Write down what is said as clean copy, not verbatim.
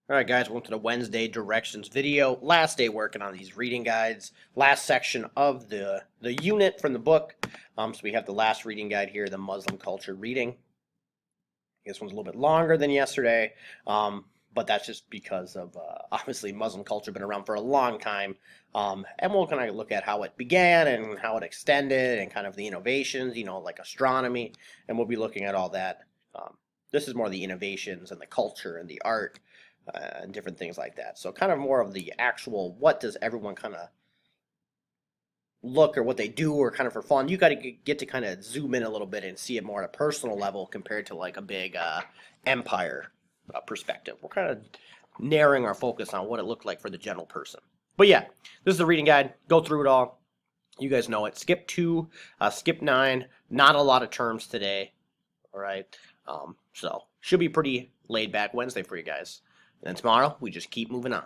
Alright guys, welcome to the Wednesday directions video. Last day working on these reading guides. Last section of the unit from the book. So we have the last reading guide here, the Muslim culture reading. This one's a little bit longer than yesterday, but that's just because of obviously Muslim culture been around for a long time. And we'll kind of look at how it began and how it extended and kind of the innovations, like astronomy, and we'll be looking at all that. This is more the innovations and the culture and the art and different things like that. So kind of more of the actual, what does everyone kind of look or what they do or kind of for fun. You got to get to kind of zoom in a little bit and see it more at a personal level compared to like a big empire perspective. We're kind of narrowing our focus on what it looked like for the general person. But yeah, this is the reading guide. Go through it all. You guys know it. Skip 2, skip 9. Not a lot of terms today. All right. So should be pretty laid back Wednesday for you guys. And then tomorrow, we just keep moving on.